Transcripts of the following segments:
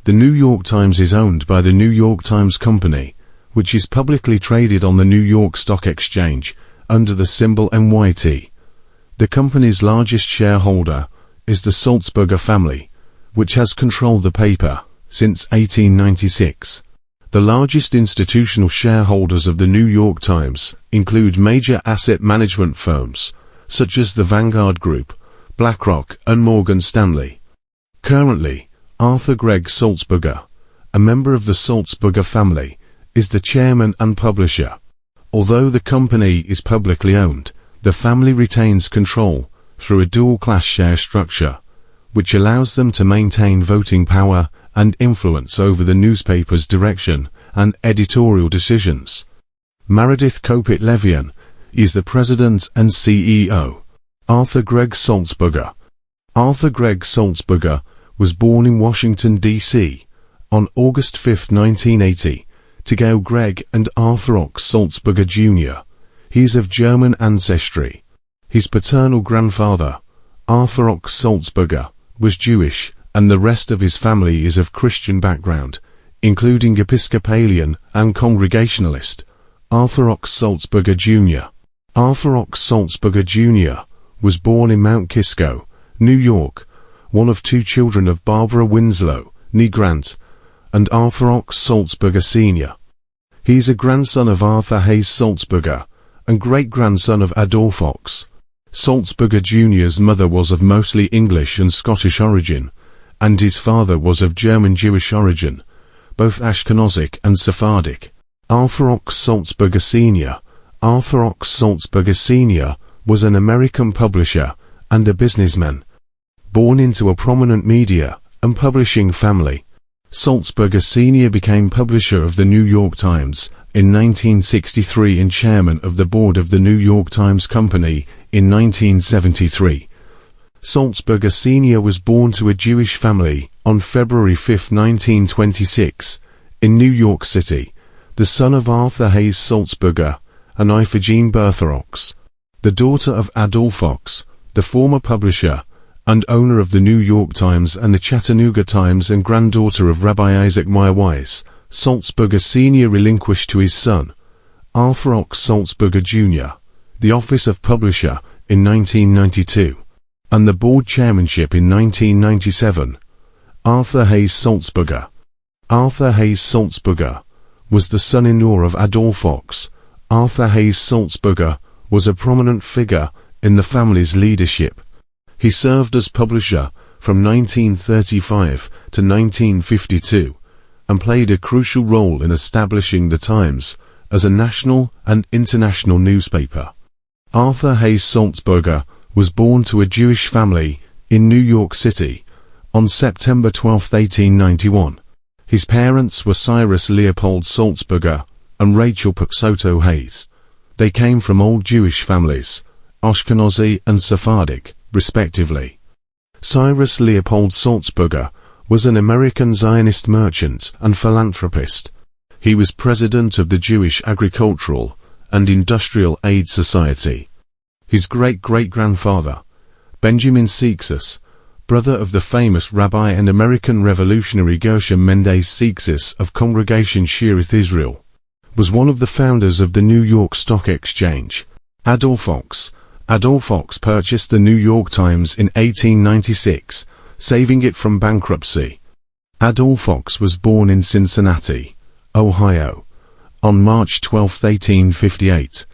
The New York Times is owned by the New York Times Company, which is publicly traded on the New York Stock Exchange under the symbol NYT. The company's largest shareholder is the 𝗧𝗍𝗱𝗏𝗍𝗏 family, which has controlled the paper since 1896. The largest institutional shareholders of the New York Times include major asset management firms such as the Vanguard Group, BlackRock, and Morgan Stanley. Currently, Arthur Gregg 𝗧𝗍𝗱𝗏𝗍𝗏, a member of the 𝗧𝗍𝗱𝗏𝗍𝗏 family, is the chairman and publisher. Although the company is publicly owned, the family retains control through a dual-class share structure, which allows them to maintain voting power and influence over the newspaper's direction and editorial decisions. 𝗬𝗏𝗶𝗁𝗏𝗏𝗏 is the president and CEO. Arthur Gregg 𝗧𝗍𝗱𝗏𝗍𝗏. Arthur Gregg 𝗧𝗍𝗱𝗏𝗍𝗏 was born in Washington, D.C. on August 5, 1980, to Gail Gregg and Arthur 𝗧𝗍𝗍𝗏𝗍𝗏 Jr. He is of German ancestry. His paternal grandfather, Arthur 𝗧𝗍𝗍𝗏𝗍𝗏, was Jewish, and the rest of his family is of Christian background, including Episcopalian and Congregationalist. Arthur 𝗧𝗍𝗍𝗏𝗍𝗏 Jr. Arthur 𝗧𝗍𝗍𝗏𝗍𝗏 Jr. was born in Mount Kisco, New York, one of two children of Barbara Winslow, née Grant, and Arthur 𝗧𝗍𝗍𝗏𝗍𝗏 Sr. He is a grandson of Arthur 𝗖𝗆𝗍𝗍𝗍𝗏 and great-grandson of Adolphe 𝗏𝗆. 𝗧𝗍𝗍𝗏 Jr.'s mother was of mostly English and Scottish origin, and his father was of German Jewish origin, both Ashkenazic and Sephardic. Arthur 𝗧𝗆𝗍𝗍𝗏𝗍𝗏 Sr. Arthur 𝗧𝗍𝗍𝗏𝗍𝗏 Sr. was an American publisher and a businessman, born into a prominent media and publishing family. 𝗧𝗍𝗍𝗏𝗍𝗏 Sr. became publisher of the New York Times in 1963 and chairman of the board of the New York Times Company in 1973. 𝗧𝗍𝗍𝗏𝗍𝗏 Sr. was born to a Jewish family on February 5, 1926, in New York City, the son of Arthur 𝗧𝗍𝗍𝗏𝗍𝗏 and 𝗖𝘆𝗰𝗲𝗏𝗏𝗏𝗏𝗏𝗏, the daughter of Adolphe 𝗏𝗆, the former publisher and owner of the New York Times and the Chattanooga Times, and granddaughter of Rabbi 𝗖𝗆𝗰𝗍𝗏𝗏𝗏𝗏. 𝗧𝗍𝗍𝗏 Sr. relinquished to his son, Arthur 𝗧𝗍𝗍𝗏𝗍𝗏 Jr., the office of publisher in 1992, and the board chairmanship in 1997. Arthur 𝗖𝗆𝗆𝗏𝗏𝗏𝗏𝗏𝗏. Arthur 𝗖𝗆𝗆𝗆𝗏𝗏𝗏𝗏𝗏 was the son-in-law of Adolphe 𝗏𝗆. Arthur 𝗖𝗆𝗆𝗏𝗏𝗏𝗏𝗏 was a prominent figure in the family's leadership. He served as publisher from 1935 to 1952 and played a crucial role in establishing the Times as a national and international newspaper. Arthur 𝗖𝗆𝗆𝗏𝗏𝗏𝗏𝗏 was born to a Jewish family in New York City on September 12, 1891. His parents were Cyrus Leopold 𝗧𝗍𝗍𝗏 and Rachel 𝗏𝗏𝗏𝗏𝗏𝗏𝗏𝗏𝗏. They came from old Jewish families, Ashkenazi and Sephardic, respectively. Cyrus Leopold 𝗧𝗍𝗏 was an American Zionist merchant and philanthropist. He was president of the Jewish Agricultural and Industrial Aid Society. His great-great-grandfather, Benjamin 𝗖𝗆𝗍𝗍𝗏, brother of the famous rabbi and American revolutionary Gershom Mendes 𝗖𝗆𝗍𝗍 of Congregation 𝗬𝗍 Israel, was one of the founders of the New York Stock Exchange. Adolphe 𝗏𝗆. Adolphe 𝗏𝗆 purchased the New York Times in 1896, saving it from bankruptcy. Adolphe 𝗏𝗆 was born in Cincinnati, Ohio, on March 12, 1858,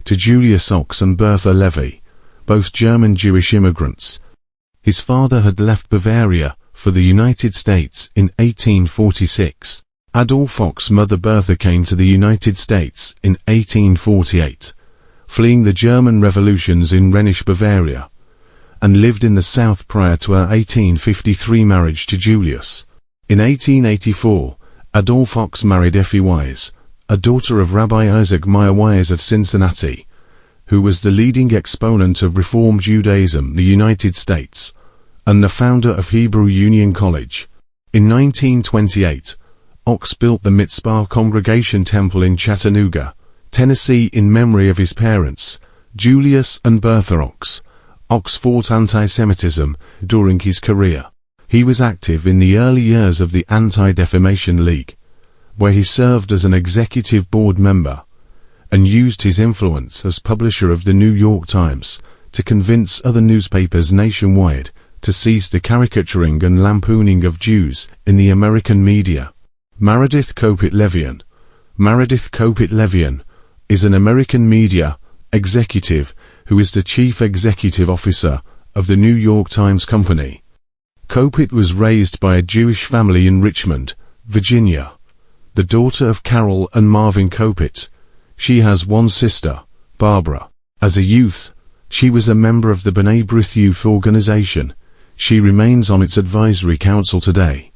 to Julius 𝗏𝗆 and Bertha Levy, both German Jewish immigrants. His father had left Bavaria for the United States in 1846. Adolphe 𝗏𝗆's mother Bertha came to the United States in 1848, fleeing the German revolutions in Rhenish Bavaria, and lived in the South prior to her 1853 marriage to Julius. In 1884, Adolphe 𝗏𝗆 married 𝗖𝘆𝗰𝗲𝗏, a daughter of Rabbi Isaac Meyerweiss of Cincinnati, who was the leading exponent of Reform Judaism in the United States, and the founder of Hebrew Union College. In 1928, 𝗏𝗆 built the Mitzpah Congregation Temple in Chattanooga, Tennessee in memory of his parents, Julius and Bertha 𝗏𝗆. 𝗏𝗆 fought anti-Semitism during his career. He was active in the early years of the Anti-Defamation League, where he served as an executive board member, and used his influence as publisher of the New York Times to convince other newspapers nationwide to cease the caricaturing and lampooning of Jews in the American media. 𝗲𝗏𝗶𝗁𝗱𝗏𝗏 𝗲𝗏𝗶𝗁𝗱𝗏𝗏 is an American media executive who is the chief executive officer of the New York Times Company. 𝗏𝗏𝗶𝗁𝗱 was raised by a Jewish family in Richmond, Virginia, the daughter of Carol and Marvin 𝗏𝗏𝗶𝗁𝗱. She has one sister, Barbara. As a youth, she was a member of the B'nai B'rith youth organization. She remains on its advisory council today.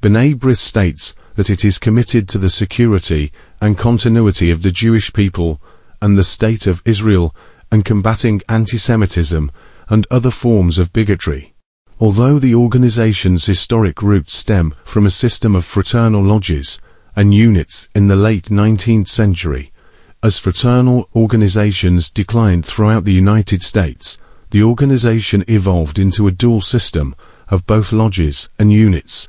B'nai B'rith states that it is committed to the security and continuity of the Jewish people and the State of Israel and combating anti-Semitism and other forms of bigotry. Although the organization's historic roots stem from a system of fraternal lodges and units in the late 19th century, as fraternal organizations declined throughout the United States, the organization evolved into a dual system of both lodges and units.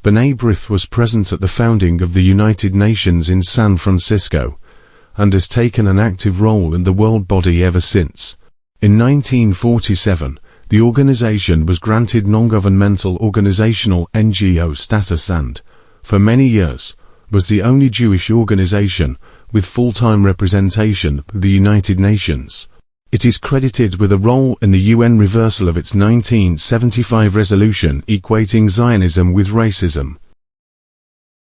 B'nai B'rith was present at the founding of the United Nations in San Francisco, and has taken an active role in the world body ever since. In 1947, the organization was granted non-governmental organizational NGO status and, for many years, was the only Jewish organization with full-time representation at the United Nations. It is credited with a role in the UN reversal of its 1975 resolution equating Zionism with racism.